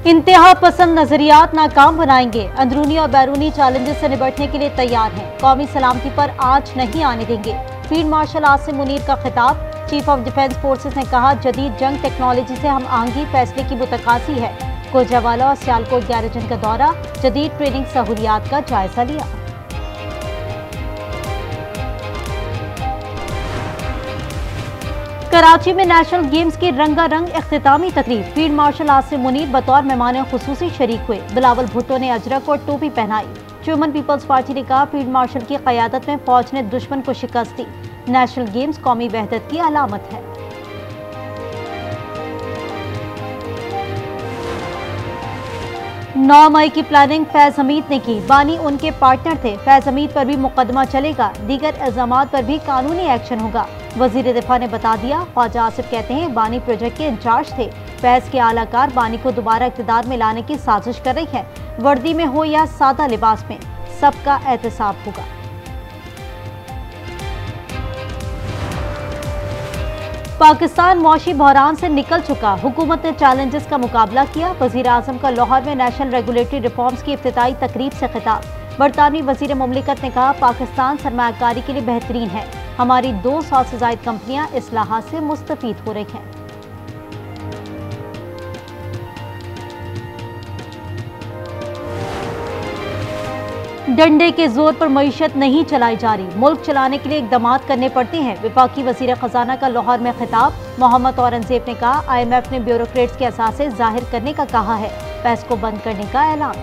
इंतहा पसंद नजरियात नाकाम बनाएंगे, अंदरूनी और बैरूनी चैलेंजेस से निपटने के लिए तैयार हैं। कौमी सलामती पर आंच नहीं आने देंगे। फील्ड मार्शल आसिम मुनीर का खिताब। चीफ ऑफ डिफेंस फोर्सेस ने कहा, जदीद जंग टेक्नोलॉजी से हम आहंगी फैसले की मुतकासी है। गुजरावाला और सियालकोट गैरेजन का दौरा, जदीद ट्रेनिंग सहूलियात का जायजा लिया। कराची में नेशनल गेम्स की रंगारंग इख्तितामी तकरीब। फील्ड मार्शल आसिम मुनीर बतौर मेहमान खुसूसी शरीक हुए। बिलावल भुट्टो ने अजरक और टोपी पहनाई। ह्यूमन पीपल्स पार्टी ने कहा, फील्ड मार्शल की क़यादत में फौज ने दुश्मन को शिकस्त दी। नेशनल गेम्स कौमी वहदत की अलामत है। 9 मई की प्लानिंग फैज हमीद ने की। बानी उनके पार्टनर थे। फैज हमीद पर भी मुकदमा चलेगा। दीगर इल्जामात पर भी कानूनी एक्शन होगा। वजीर दिफा ने बता दिया। ख्वाजा आसिफ कहते हैं, बानी प्रोजेक्ट के इंचार्ज थे। फैज के आलाकार बानी को दोबारा इक़्तिदार में लाने की साजिश कर रही है। वर्दी में हो या सादा लिबास में, सबका एहतसाब होगा। पाकिस्तान मौशी बहरान से निकल चुका। हुकूमत ने चैलेंजेस का मुकाबला किया। वजीर आजम का लाहौर में नेशनल रेगुलेटरी रिफॉर्म्स की इफ्तिताई तकरीब से खिताब। बरतानवी वजीर मुमलिकत ने कहा, पाकिस्तान सरमायाकारी के लिए बेहतरीन है। हमारी 200 से ज़ायद कंपनियां इस्लाहात से मुस्तफीद हो रही हैं। डंडे के जोर पर मईशत नहीं चलाई जा रही। मुल्क चलाने के लिए इकदाम करने पड़ते हैं। वफाकी वजीर खजाना का लाहौर में खिताब। मोहम्मद औरंगजेब ने कहा, IMF ने ब्यूरोक्रेट्स के असासे जाहिर करने का कहा है। पैस को बंद करने का ऐलान।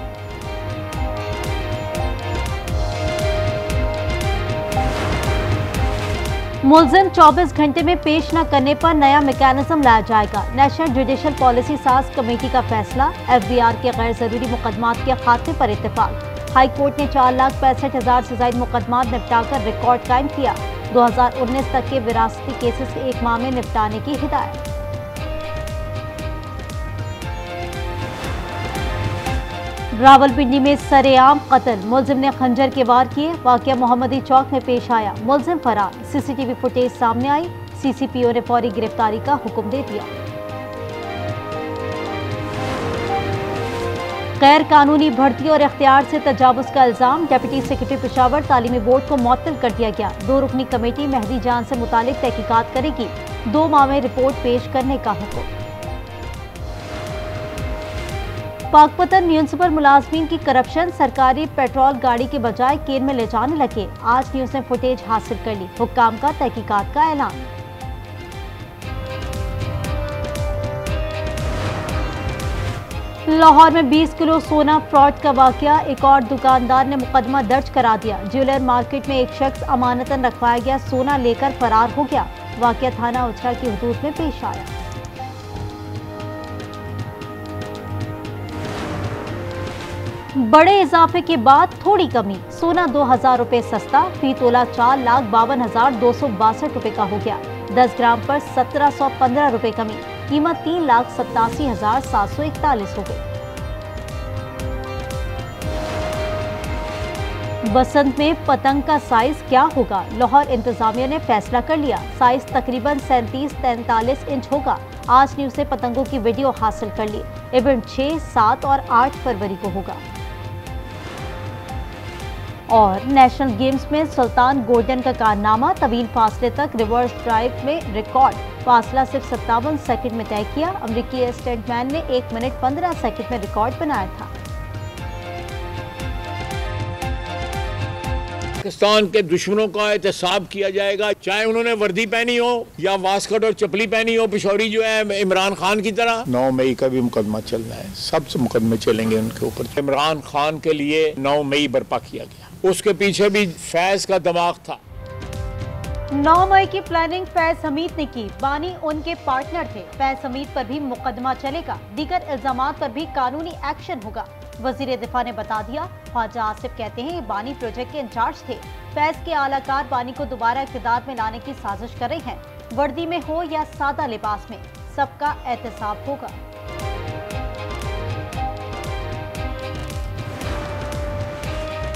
मुलजिम 24 घंटे में पेश न करने पर नया मैकेनिज्म लाया जाएगा। नेशनल जुडिशल पॉलिसी साज कमेटी का फैसला। FBR के गैर जरूरी मुकदमात के खात्मे पर इत्तेफाक। हाई कोर्ट ने 4,65,000 से ज्यादा मुकदमात निपटाकर रिकॉर्ड कायम किया। 2019 तक के विरासती केसेस 1 माह में निपटाने की हिदायत। रावलपिंडी में सरेआम कत्ल। मुलजिम ने खंजर के वार किए। वाकया मोहम्मदी चौक में पेश आया। मुलजिम फरार। CCTV फुटेज सामने आई। CCPO ने फौरी गिरफ्तारी का हुक्म दे दिया। गैर कानूनी भर्ती और इख्तियार से तजावुज का इल्जाम। डिप्टी सेक्रेटरी पेशावर तालीमी बोर्ड को मुअत्तल कर दिया गया। 2 रुकनी कमेटी मेहदी जान से मुतालिक तहकीकात करेगी। 2 माह में रिपोर्ट पेश करने का हुक्म। पाकपतन म्यूनिसिपल मुलाजमीन की करप्शन। सरकारी पेट्रोल गाड़ी के बजाय केन में ले जाने लगे। आज न्यूज ने फुटेज हासिल कर ली। हुक्काम का तहकीकात का ऐलान। लाहौर में 20 किलो सोना फ्रॉड का वाकया। एक और दुकानदार ने मुकदमा दर्ज करा दिया। ज्वेलर मार्केट में एक शख्स अमानतन रखवाया गया सोना लेकर फरार हो गया। वाकया थाना उचरा की हदूद में पेश आया। बड़े इजाफे के बाद थोड़ी कमी। सोना 2,000 रुपए सस्ता। फी तोला 4,52,262 रुपए का हो गया। 10 ग्राम पर 1,715 रुपए कमी। कीमत 3,87,741 हो गई। बसंत में पतंग का साइज क्या होगा? लाहौर इंतजामिया ने फैसला कर लिया। साइज तकरीबन 37-43 इंच होगा। आज न्यूज से पतंगों की वीडियो हासिल कर ली। इवेंट 6, 7 और 8 फरवरी को होगा। और नेशनल गेम्स में सुल्तान गोल्डन का कारनामा। तवील फासले तक रिवर्स ड्राइव में रिकॉर्ड। फासला सिर्फ 57 सेकंड में तय किया। अमरीकी स्टंटमैन ने 1 मिनट 15 सेकंड में रिकॉर्ड बनाया था। पाकिस्तान के दुश्मनों का एहतसाब किया जाएगा, चाहे उन्होंने वर्दी पहनी हो या वास्कट और चपली पहनी हो, पिशौरी जो है इमरान खान की तरह। 9 मई का भी मुकदमा चलना है। सबसे मुकदमे चलेंगे उनके ऊपर। इमरान खान के लिए 9 मई बर्पा किया गया। उसके पीछे भी फैज का दिमाग था। 9 मई की प्लानिंग फैज हमीद ने की। बानी उनके पार्टनर थे। फैज हमीद पर भी मुकदमा चलेगा। दीगर इल्जामात पर भी कानूनी एक्शन होगा। वजीर दिफा ने बता दिया। ख्वाजा आसिफ कहते हैं, बानी प्रोजेक्ट के इंचार्ज थे। फैज के आलाकार बानी को दोबारा इक़्तिदार में लाने की साजिश कर रहे हैं। वर्दी में हो या सादा लिबास में, सबका एहतसाब होगा।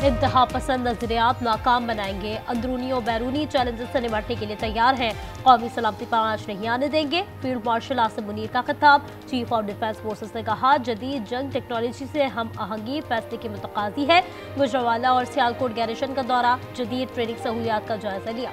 इंतहा पसंद नजरियात नाकाम बनाएंगे, अंदरूनी और बैरूनी चैलेंजेस से निपटने के लिए तैयार हैं, कौमी सलामती पर आंच नहीं आने देंगे। फील्ड मार्शल आसिम मुनीर का खिताब। चीफ ऑफ डिफेंस फोर्सेस ने कहा, जदीद जंग टेक्नोलॉजी से हम आहंगी फैसले की मुतकाजी है। गुजरांवाला और सियालकोट गैरिसन का दौरा, जदीद ट्रेनिंग सहूलियात का जायजा लिया।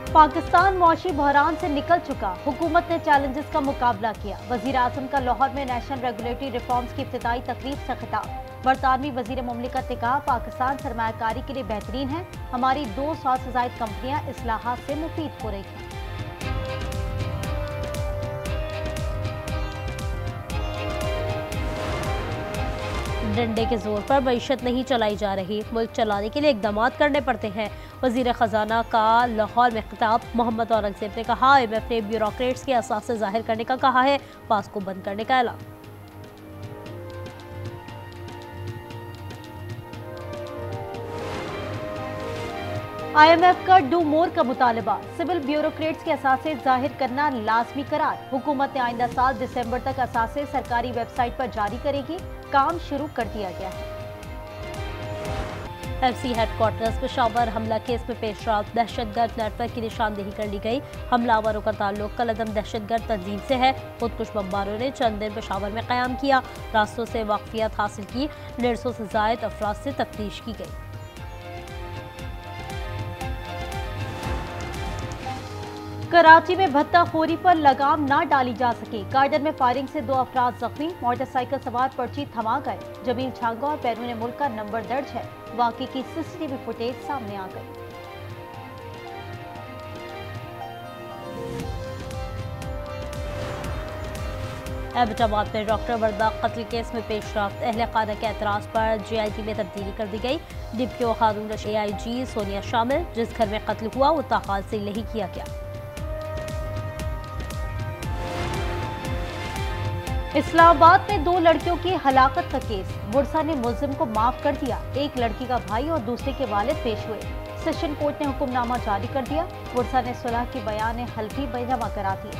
पाकिस्तान मौशी बहरान से निकल चुका, हुकूमत ने चैलेंजेस का मुकाबला किया। वजीर आजम का लाहौर में नेशनल रेगुलेटरी रिफॉर्म्स की इफ्तिताई तकरीब से खिताब। बरतानवी वजीर मुमलिकत ने कहा, पाकिस्तान सरमायाकारी के लिए बेहतरीन है, हमारी 200 से ज़ायद कंपनियां इस्लाहात से मुफीद हो रही हैं। डंडे के जोर पर मईशत नहीं चलाई जा रही, मुल्क चलाने के लिए इकदाम करने पड़ते हैं। वजीर खजाना का लाहौर में खिताब। मोहम्मद औरंगजेब ने कहा, IMF ने ब्यूरोक्रेट्स के असासे जाहिर करने का कहा है, पास को बंद करने का ऐलान। IMF का डू मोर का मुतालबा, सिविल ब्यूरोक्रेट्स के असासे जाहिर करना लाजमी करार। हुकूमत ने आइंदा साल दिसंबर तक असासे सरकारी वेबसाइट पर जारी करेगी, काम शुरू कर दिया गया है। FC हेडक्वार्टर्स पेशावर हमला केस में पेशरफ, दहशतगर्द नेटवर्क की निशानदेही कर ली गई। हमलावरों का ताल्लुक कलअदम दहशतगर्द तंजीम से है। खुदकुश बमबारों ने चंद दिन पेशावर में क़याम किया, रास्तों से वाकफियत हासिल की। 150 से ज़ायद अफराद से तफ्तीश की गई। कराची में भत्ताखोरी पर लगाम ना डाली जा सकी, गार्डन में फायरिंग से 2 अफराद जख्मी, मोटरसाइकिल सवार पर्ची थमा गए। जमील छांगा और बैरून मुल्क का नंबर दर्ज है। वाक़े की CCTV फुटेज सामने आ गई। एबटाबाद में डॉक्टर वर्दा कत्ल केस में पेशरफ, अहले खाना के एतराज़ पर JIT में तब्दीली कर दी गई। डिप्टी हारून AIG सोनिया शामिल, जिस घर में कत्ल हुआ वो ताहाल से नहीं किया गया। इस्लामाबाद में 2 लड़कियों की हलाकत का केस, बुरसा ने मुल्जिम को माफ कर दिया। एक लड़की का भाई और दूसरे के वालिद पेश हुए। सेशन कोर्ट ने हुक्मनामा जारी कर दिया। बुरसा ने सुलह की बयान हल्फी बैनामा करा दिए।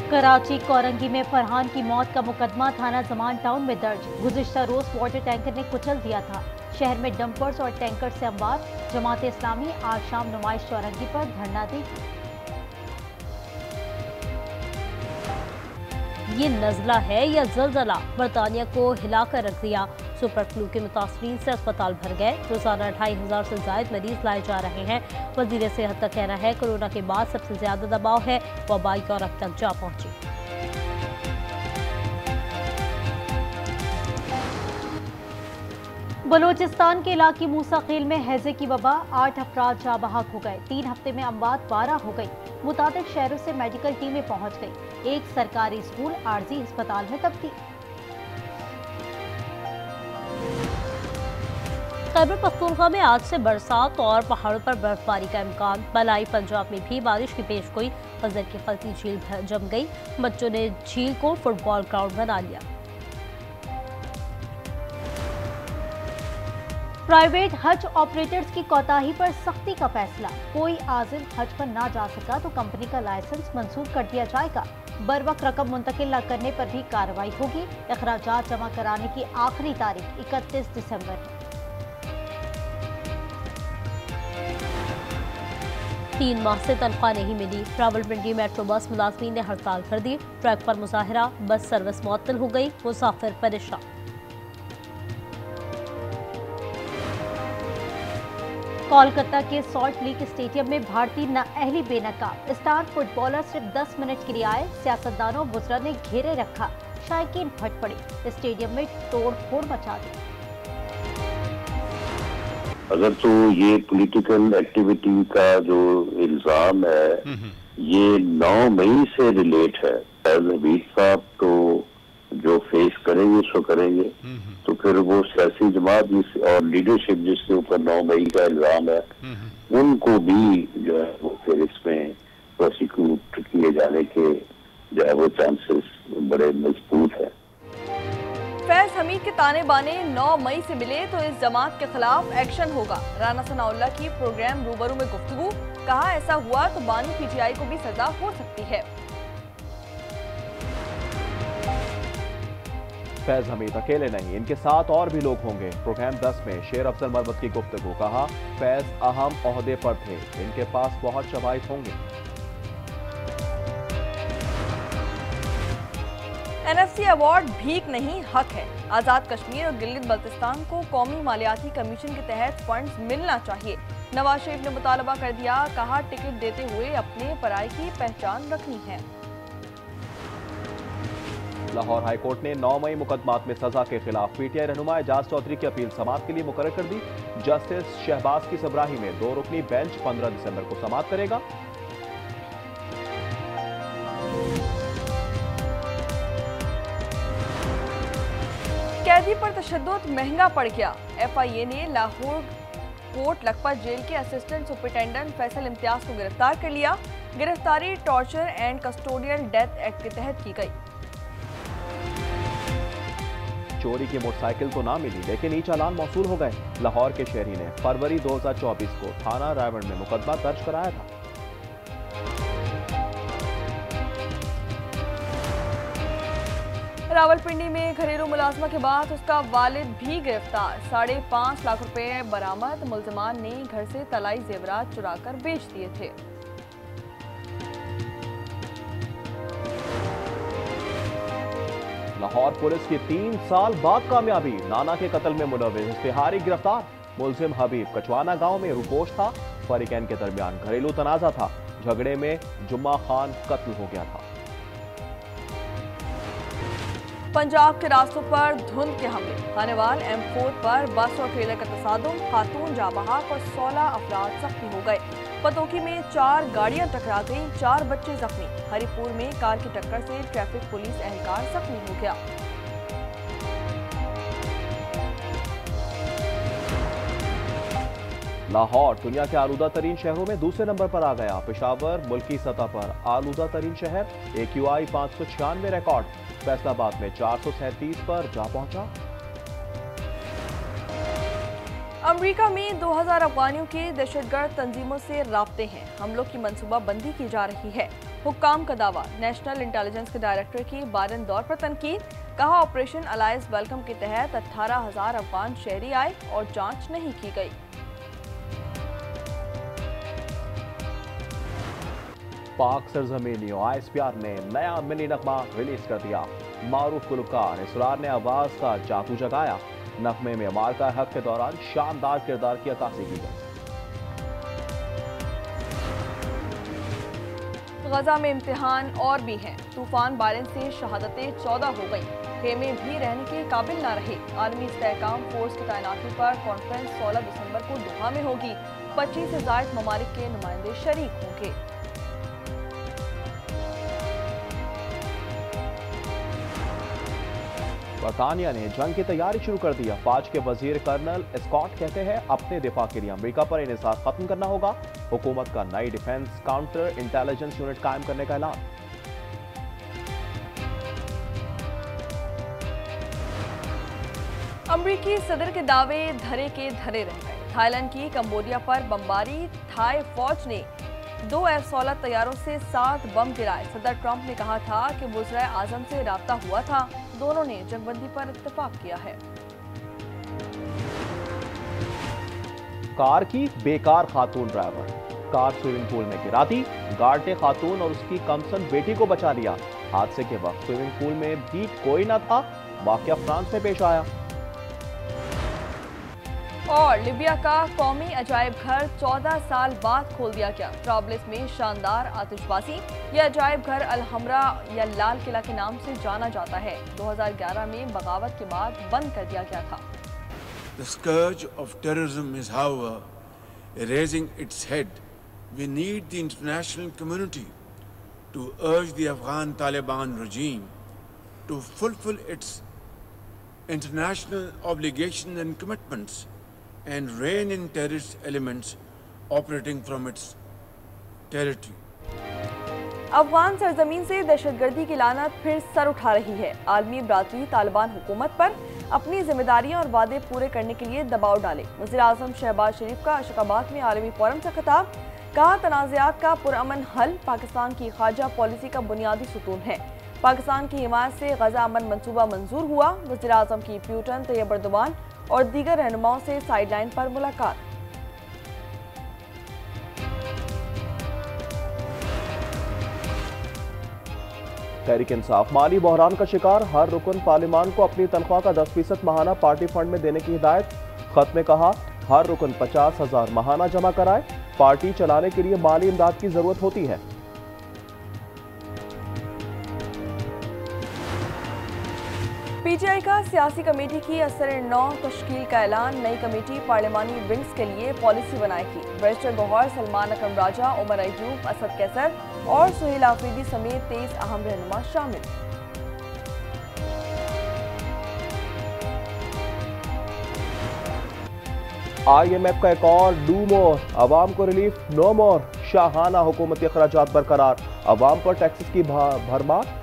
कराची कोरंगी में फरहान की मौत का मुकदमा थाना जमान टाउन में दर्ज। गुज़िश्ता रोज वाटर टैंकर ने कुचल दिया था। शहर में डंपर्स और टैंकर से अमवार। जमात इस्लामी आज शाम नुमाइश चौरंगी पर धरना देगी। ये नज़ला है या ज़लज़ला, बरतानिया को हिलाकर रख दिया। सुपर फ्लू के मुतासरीन से अस्पताल भर गए। रोजाना 2500 से ज़ायद मरीज लाए जा रहे हैं। वज़ीर सेहत का कहना है, कोरोना के बाद सबसे ज्यादा दबाव है, वबाई यूरोप तक जा पहुंची। बलूचिस्तान के इलाके मूसाखेल में हैजे की वबा, 8 अफराद जा बहक हो गए। 3 हफ्ते में अमवात 12 हो गई। मुताबिक शहरों से मेडिकल टीमें पहुंच गई। एक सरकारी स्कूल आर्जी अस्पताल में तब्दील। खैबर पख्तूनख्वा में आज से बरसात और पहाड़ों पर बर्फबारी का इम्कान। बलाई पंजाब में भी बारिश की पेशगोई। खजर की खलती झील जम गई। बच्चों ने झील को फुटबॉल ग्राउंड बना लिया। प्राइवेट हज ऑपरेटर्स की कोताही पर सख्ती का फैसला। कोई आजिम हज पर ना जा सका तो कंपनी का लाइसेंस मंसूख कर दिया जाएगा। बर वक्त रकम मुंतकिल न करने पर भी कार्रवाई होगी। अखराजात जमा कराने की आखिरी तारीख 31 दिसंबर है। 3 माह से तनख्वाह नहीं मिली। रावलपिंडी मेट्रो बस मुलाजमीन ने हड़ताल कर दी। ट्रैक पर मुजाहिरा, बस सर्विस मुअत्तल हो गई। मुसाफिर परेशान। कोलकाता के सॉल्ट लेक स्टेडियम में भारतीय नाअहली बेनकाब। स्टार फुटबॉलर सिर्फ 10 मिनट के लिए आए। सियासतदानों बुजरा ने घेरे रखा। शायकीन फट पड़े। स्टेडियम में तोड़ फोड़ मचा दी। अगर तो ये पॉलिटिकल एक्टिविटी का जो इल्जाम है ये 9 मई से रिलेट है। नबीद साहब तो जो फेस करेंगे उसको करेंगे, तो फिर वो सियासी जमात और लीडरशिप जिसके ऊपर 9 मई का इल्जाम है उनको भी जो है वो फिर इसमें प्रोसिक्यूट किए जाने के जो है वो चांसेस बड़े मजबूत है। फैज हमीद के ताने बाने 9 मई से मिले तो इस जमात के खिलाफ एक्शन होगा। राना सनाउल्लाह की प्रोग्राम रूबरू में गुफ्तगू, कहा ऐसा हुआ तो बानी पीटीआई को भी सजा हो सकती है। फैज हमीद अकेले नहीं, इनके साथ और भी लोग होंगे। प्रोग्राम 10 में शेर अफजल मरवत की गुफ्तगू, कहा फैज अहम ओहदे पर थे, इनके पास बहुत शवाहिद होंगे। एनएफसी अवार्ड भीख नहीं हक है। आजाद कश्मीर और गिलगित बल्तिस्तान को कौमी मालियाती कमीशन के तहत फंड्स मिलना चाहिए। नवाज शरीफ ने मुतालबा कर दिया, कहा टिकट देते हुए अपने पराये की पहचान रखनी है। लाहौर हाईकोर्ट ने 9 मई मुकदमात में सजा के खिलाफ पीटीआई रहनुमा एजाज चौधरी की अपील समाअत के लिए मुकर्रर कर दी। जस्टिस शहबाज की सबराही में 2 रुकनी बेंच 15 दिसंबर को समाअत करेगा। कैदी पर तशद्दुद महंगा पड़ गया। एफआईए ने लाहौर कोट लखपत जेल के असिस्टेंट सुपरिटेंडेंट फैसल इम्तियाज को गिरफ्तार कर लिया। गिरफ्तारी torture and custodial death act के तहत की गई। चोरी की मोटरसाइकिल तो ना मिली, लेकिन ई चालान मौसूल हो गए। लाहौर के शहरी ने फरवरी 2024 को थाना रायवण में मुकदमा दर्ज कराया था। रावलपिंडी में घरेलू मुलाजमा के बाद उसका वालिद भी गिरफ्तार। 5.5 लाख रुपए बरामद। मुलजमान ने घर से तलाई जेवरात चुराकर बेच दिए थे। लाहौर पुलिस की 3 साल बाद कामयाबी। नाना के कत्ल में मुलव्विस इश्तिहारी गिरफ्तार। मुलजिम हबीब कचवाना गांव में रुपोश था। फरीकैन के दरमियान घरेलू तनाजा था। झगड़े में जुम्मा खान कत्ल हो गया था। पंजाब के रास्तों पर धुंध के हमले। खानेवाल M4 पर बस और ट्रेलर का तसादुम, खातून जाँ बहक और 16 अफराद जख्मी हो गए। पतोकी में 4 गाड़ियां टकरा गईं, 4 बच्चे जख्मी। हरिपुर में कार की टक्कर से ट्रैफिक पुलिस एहलकार जख्मी हो गया। लाहौर दुनिया के आलूदा तरीन शहरों में दूसरे नंबर पर आ गया। पेशावर मुल्की सतह पर आलूदा तरीन शहर। AQI 596 record. फैसलाबाद में 437 पर जा पहुंचा। अमेरिका में 2000 अफगानियों के दहशतगर्द तंजीमों से राब्ते हैं। हमलों की मंसूबाबंदी की जा रही है। हुक्काम का दावा। नेशनल इंटेलिजेंस के डायरेक्टर की बारन दौर पर तनकीद, कहा ऑपरेशन अलायंस वेलकम के तहत 18,000 अफगान शहरी आए और जांच नहीं की गई। पाक सरजमीनियों ISPR ने नया मिनी नगमा रिलीज कर दिया। मारूफ गुलकार इसरार ने आवाज का जादू जगाया। नगमे में मार्का हक के दौरान शानदार किरदार की अक्कासी की गई। गजा में इम्तिहान और भी हैं। तूफान बारिश से शहादतें 14 हो गई। खेमे भी रहने के काबिल न रहे। आर्मी इस्तेहकाम फोर्स की तैनाती पर कॉन्फ्रेंस 16 दिसंबर को दोहा में होगी। 25 से ज़ायद ममालिक के नुमाइंदे शरीक होंगे। बरतानिया ने जंग की तैयारी शुरू कर दी। अफवाज के वजीर कर्नल स्कॉट कहते हैं अपने दिफा के लिए अमेरिका पर इन्हिसार खत्म करना होगा। हुकूमत का नई डिफेंस काउंटर इंटेलिजेंस यूनिट कायम करने का ऐलान। अमरीकी सदर के दावे धरे के धरे रह गए। थाईलैंड की कंबोडिया पर बमबारी। थाई फौज ने 2 F-16 तैयारों से 7 बम गिराए। सदर ट्रंप ने कहा था कि वज़ीर आज़म से राब्ता हुआ था। दोनों ने जंगबंदी पर इत्तेफाक किया है। कार की बेकार खातून ड्राइवर। कार स्विमिंग पूल में गिरा दी। गार्ड ने खातून और उसकी कमसन बेटी को बचा लिया। हादसे के वक्त स्विमिंग पूल में भी कोई न था। वाकया फ्रांस में पेश आया। और लिबिया का कौमी अजायब घर 14 साल बाद खोल दिया गया। ट्राब्लिस में शानदार आतिशबाजी। यह अजायब घर अलहमरा या लाल किला के नाम से जाना जाता है। 2011 में बगावत के बाद बंद कर दिया गया था। The scourge of terrorism is, however, raising its head. We need the international community to urge the Afghan Taliban regime to fulfill its international obligations and commitments and rein in terrorist elements operating from its territory. Afghan सरजमीन से दहशतगर्दी की लानत फिर sir उठा रही है। आलमी बरादरी तालिबान हुकूमत पर अपनी जिम्मेदारियां और वादे पूरे करने के लिए दबाव डाले। वज़ीर-ए-आज़म शहबाज शरीफ का अशकाबाद में आलमी फोरम से खिताब, कहा तनाज़ात का पुरअमन हल पाकिस्तान की खारजा पॉलिसी का बुनियादी सुतून है। पाकिस्तान की हिमायत से गजा अमन मंसूबा मंजूर हुआ। वज़ीर-ए-आज़म की प्यूटन तैयब एर्दोगान और दीगर रहनुमाओं से साइडलाइन पर मुलाकात। तहरीक इंसाफ माली बहरान का शिकार, हर रुकन पार्लिमान को अपनी तनख्वाह का 10% माहाना पार्टी फंड में देने की हिदायत। खत में कहा हर रुकन 50,000 माहाना जमा कराए, पार्टी चलाने के लिए माली इमदाद की जरूरत होती है। पीटीआई का सियासी कमेटी की असर-ए-नौ तश्कील का ऐलान। नई कमेटी पार्लिमानी विंग्स के लिए पॉलिसी बनाएगी। बैरिस्टर गौहर, सलमान अकरम राजा, उमर अयूब, असद कैसर और सुहेल आफरीदी समेत 23 अहम रहनुमा शामिल। IMF का एक और डू मोर, अवाम को रिलीफ नो मोर। शाहाना हुकूमती अखराजात बरकरार, अवाम पर टैक्सेस की भरमार।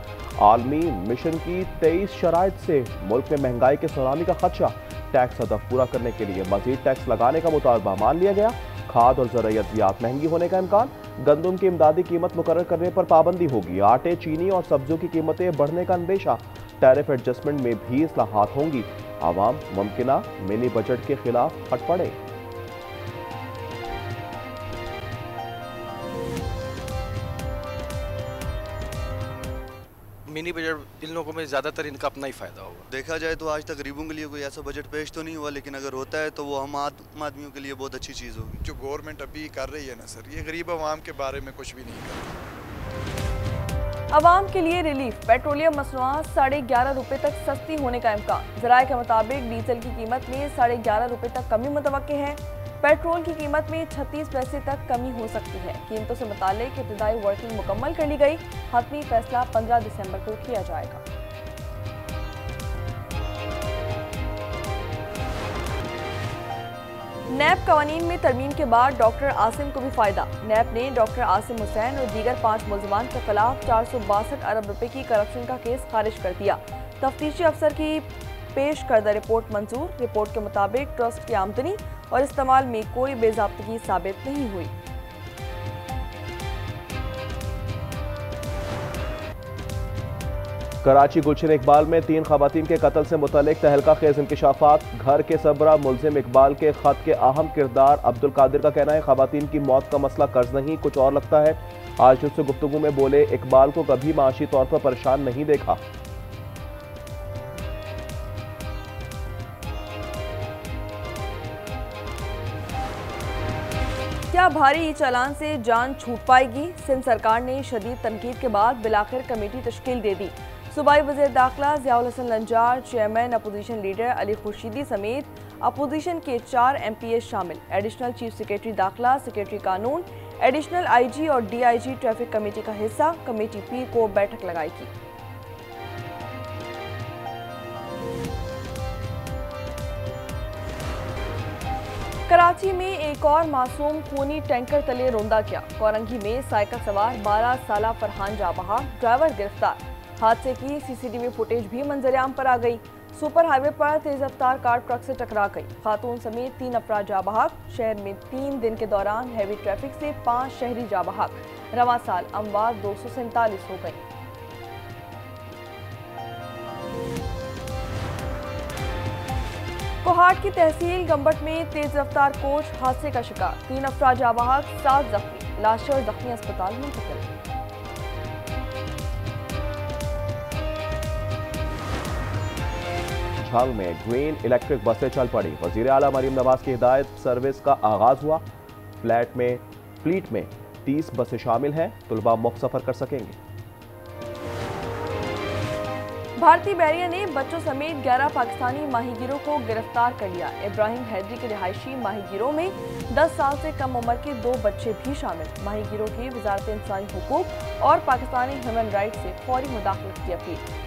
आलमी मिशन की 23 शराइत से मुल्क में महंगाई के सुनामी का खदशा। टैक्स हदफ पूरा करने के लिए मजीद टैक्स लगाने का मुतालबा मान लिया गया। खाद और ज़राअत महंगी होने का इम्कान। गंदम की इमदादी कीमत मुकर्रर करने पर पाबंदी होगी। आटे, चीनी और सब्जियों की कीमतें बढ़ने का अंदेशा। टैरिफ एडजस्टमेंट में भी इस्लाहात होंगी। आवाम मुमकिना मिनी बजट के खिलाफ हट पड़े। मिनी बजट इन लोगों में ज़्यादातर इनका अपना ही फ़ायदा होगा। देखा जाए तो आज तक गरीबों के लिए कोई ऐसा बजट पेश तो नहीं हुआ, लेकिन अगर होता है तो वो हम आम आदमियों के लिए बहुत अच्छी चीज़ होगी। जो गवर्नमेंट अभी कर रही है ना सर, ये गरीब आवाम के बारे में कुछ भी नहीं कर रही। आवाम के लिए रिलीफ, पेट्रोलियम मसनूआत 11.5 रुपये तक सस्ती होने का इम्कान। ज़राए के मुताबिक डीजल की कीमत में 11.5 रुपये तक कमी मुतवक्के है। पेट्रोल की कीमत में 36 पैसे तक कमी हो सकती है। कीमतों से मुतालिक इब्तिदाई वर्किंग मुकम्मल कर ली गई। हतमी फैसला 15 दिसंबर को किया जाएगा। नैब कवानीन में तरमीम के बाद डॉक्टर आसिम को भी फायदा। नैब ने डॉक्टर आसिम हुसैन और दीगर 5 मुलजमान के खिलाफ 462 अरब रुपए की करप्शन का केस खारिज कर दिया। तफ्तीशी अफसर की पेश करदा रिपोर्ट मंजूर। रिपोर्ट के मुताबिक ट्रस्ट की आमदनी और इस्तेमाल में कोई बेज़ाब्तगी साबित नहीं हुई। कराची गुलशन इकबाल में 3 खवातीन के कत्ल से मुतल्लिक तहलका खेज इंकशाफात। घर के सबरा मुलजिम इकबाल के खत के अहम किरदार। अब्दुल कादिर का कहना है खवातीन की मौत का मसला कर्ज नहीं कुछ और लगता है। आज उससे गुफ्तगू में बोले इकबाल को कभी माशी तौर पर परेशान नहीं देखा। क्या भारी चालान से जान छूट पाएगी? सिंध सरकार ने शदीद तनकीद के बाद बिलाखिर कमेटी तश्कील दे दी। सूबाई वज़ीर दाखिला Ziaul Hasan Lanjar, chairman opposition leader Ali Khurshidi समेत अपोजिशन के 4 MPs शामिल। एडिशनल चीफ सेक्रेटरी दाखिला, सेक्रेटरी कानून, एडिशनल IG और DIG ट्रैफिक कमेटी का हिस्सा। कमेटी पीर को बैठक लगाएगी। कराची में एक और मासूम खूनी टैंकर तले रोंदा क्या। कोरंगी में साइकिल सवार 12 साला फरहान जा बहा, ड्राइवर गिरफ्तार। हादसे की CCTV फुटेज भी मंजर-ए-आम पर आ गई। सुपर हाईवे पर तेज रफ्तार कार ट्रक से टकरा गई। खातून समेत 3 अफराद जा बहाक। शहर में 3 दिन के दौरान हैवी ट्रैफिक से 5 शहरी जा बहाक। रवां साल अमवात 247 हो गई। कोहाट की तहसील गंबट में तेज रफ्तार कोच हादसे का शिकार। 3 अफराद जा बहाक, 7 जख्मी। लाशें और जख्मी अस्पताल मुंतकिल। झांग में ग्रीन इलेक्ट्रिक बसें चल पड़ी। वजीर आला मरीम नवाज की हिदायत सर्विस का आगाज हुआ। फ्लीट में 30 बसें शामिल हैं। तुलबा मुफ्त सफर कर सकेंगे। भारतीय बहरिया ने बच्चों समेत 11 पाकिस्तानी माहीगीरों को गिरफ्तार कर लिया। इब्राहिम हैदरी के रिहायशी माहीगीरों में 10 साल से कम उम्र के 2 बच्चे भी शामिल। माहीगीरों की वजारत इंसानी हुकूक और पाकिस्तानी ह्यूमन राइट से फौरी मुदाखलत की अपील।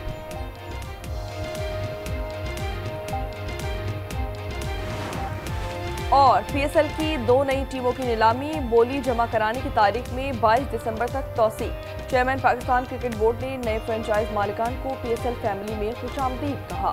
और PSL की 2 नई टीमों की नीलामी, बोली जमा कराने की तारीख में 22 दिसंबर तक तौसीक। चेयरमैन पाकिस्तान क्रिकेट बोर्ड ने नए फ्रेंचाइज मालिकान को PSL फैमिली में खुशामदीद कहा।